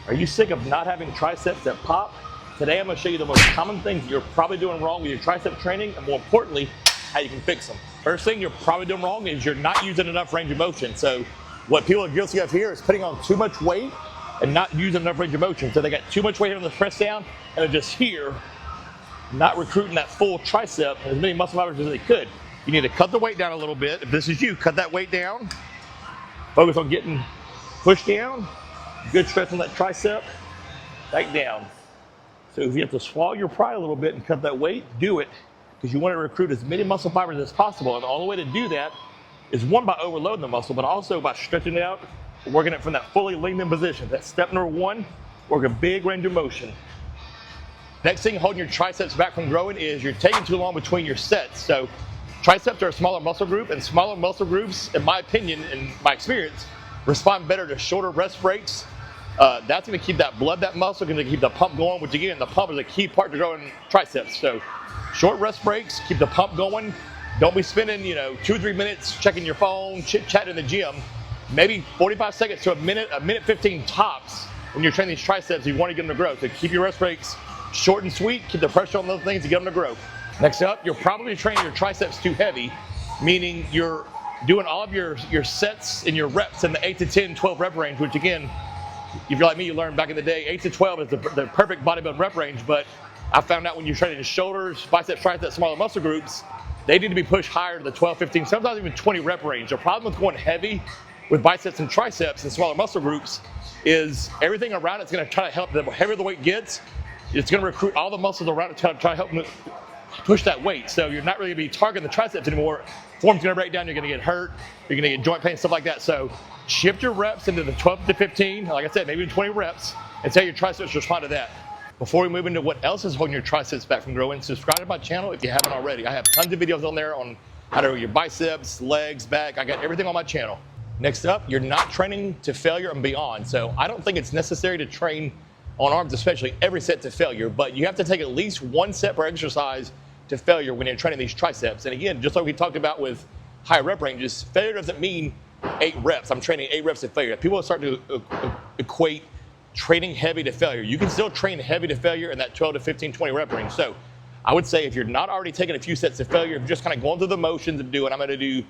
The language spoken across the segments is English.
Are you sick of not having triceps that pop? Today I'm going to show you the most common things you're probably doing wrong with your tricep training, and more importantly, how you can fix them. First thing you're probably doing wrong is you're not using enough range of motion. So what people are guilty of here is putting on too much weight and not using enough range of motion. So they got too much weight on the press down and they're just here, not recruiting that full tricep and as many muscle fibers as they could. You need to cut the weight down a little bit. If this is you, cut that weight down. Focus on getting pushed down. Good stretch on that tricep. Back down. So if you have to swallow your pride a little bit and cut that weight, do it, because you want to recruit as many muscle fibers as possible. And the only way to do that is one, by overloading the muscle, but also by stretching it out, working it from that fully lengthened position. That's step number one, work a big range of motion. Next thing holding your triceps back from growing is you're taking too long between your sets. So triceps are a smaller muscle group, and smaller muscle groups, in my opinion, in my experience, respond better to shorter rest breaks. That's going to keep that blood, that muscle, going to keep the pump going, which again, the pump is a key part to growing triceps. So short rest breaks, keep the pump going. Don't be spending, 2 or 3 minutes checking your phone, chit-chat in the gym. Maybe 45 seconds to a minute 15 tops when you're training these triceps. You want to get them to grow. So keep your rest breaks short and sweet. Keep the pressure on those things to get them to grow. Next up, you're probably training your triceps too heavy, meaning you're doing all of your sets and your reps in the 8 to 10, 12 rep range, which again, if you're like me, you learned back in the day, 8 to 12 is the perfect bodybuilding rep range, but I found out when you're training shoulders, biceps, triceps, smaller muscle groups, they need to be pushed higher to the 12, 15, sometimes even 20 rep range. The problem with going heavy with biceps and triceps and smaller muscle groups is everything around it's going to try to help. The heavier the weight gets, it's going to recruit all the muscles around it to try to help them push that weight. So you're not really going to be targeting the triceps anymore. Form's going to break down, you're going to get hurt, you're going to get joint pain, stuff like that. So shift your reps into the 12 to 15, like I said, maybe 20 reps, and see how your triceps respond to that. Before we move into what else is holding your triceps back from growing, subscribe to my channel if you haven't already. I have tons of videos on there on how to grow your biceps, legs, back. I got everything on my channel. Next up, you're not training to failure and beyond. So I don't think it's necessary to train on arms, especially every set to failure, but you have to take at least 1 set per exercise to failure when you're training these triceps. And again, just like we talked about with high rep ranges, failure doesn't mean 8 reps. I'm training 8 reps to failure. People start to equate training heavy to failure. You can still train heavy to failure in that 12 to 15, 20 rep range. So I would say if you're not already taking a few sets to failure, if you're just kind of going through the motions of doing, I'm going to do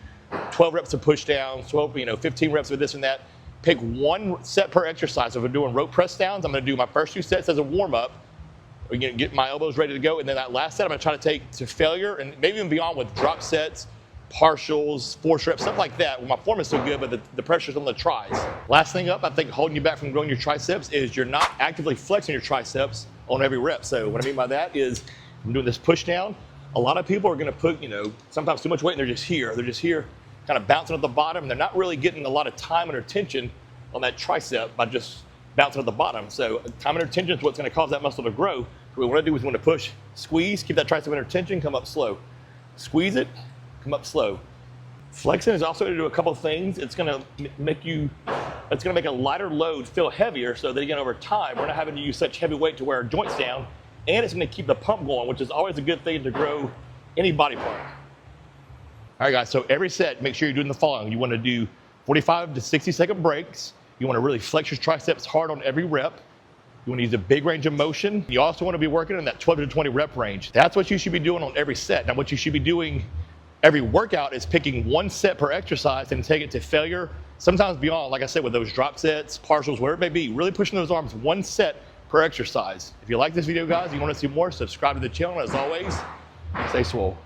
12 reps of push down, 15 reps of this and that, pick 1 set per exercise. So if we're doing rope press downs, I'm going to do my first 2 sets as a warm up. We're going to get my elbows ready to go, and then that last set I'm going to try to take to failure, and maybe even beyond with drop sets, partials, force reps, stuff like that. Well, my form is so good, but the pressure's on the tris. Last thing up, I think holding you back from growing your triceps is you're not actively flexing your triceps on every rep. So what I mean by that is I'm doing this push down. A lot of people are going to put, sometimes too much weight, and they're just here. They're just here, kind of bouncing at the bottom, and they're not really getting a lot of time and attention on that tricep by just bouncing at the bottom. So time and tension is what's going to cause that muscle to grow. What we want to do is we want to push, squeeze, keep that tricep under tension, come up slow. Squeeze it, come up slow. Flexing is also going to do a couple of things. It's going to make a lighter load feel heavier, so that again over time we're not having to use such heavy weight to wear our joints down, and it's going to keep the pump going, which is always a good thing to grow any body part. All right, guys. So every set, make sure you're doing the following. You want to do 45 to 60-second breaks. You want to really flex your triceps hard on every rep. You want to use a big range of motion. You also want to be working in that 12 to 20 rep range. That's what you should be doing on every set. Now, what you should be doing every workout is picking 1 set per exercise and take it to failure, sometimes beyond, like I said, with those drop sets, partials, whatever it may be, really pushing those arms 1 set per exercise. If you like this video, guys, you want to see more, subscribe to the channel. As always, stay swole.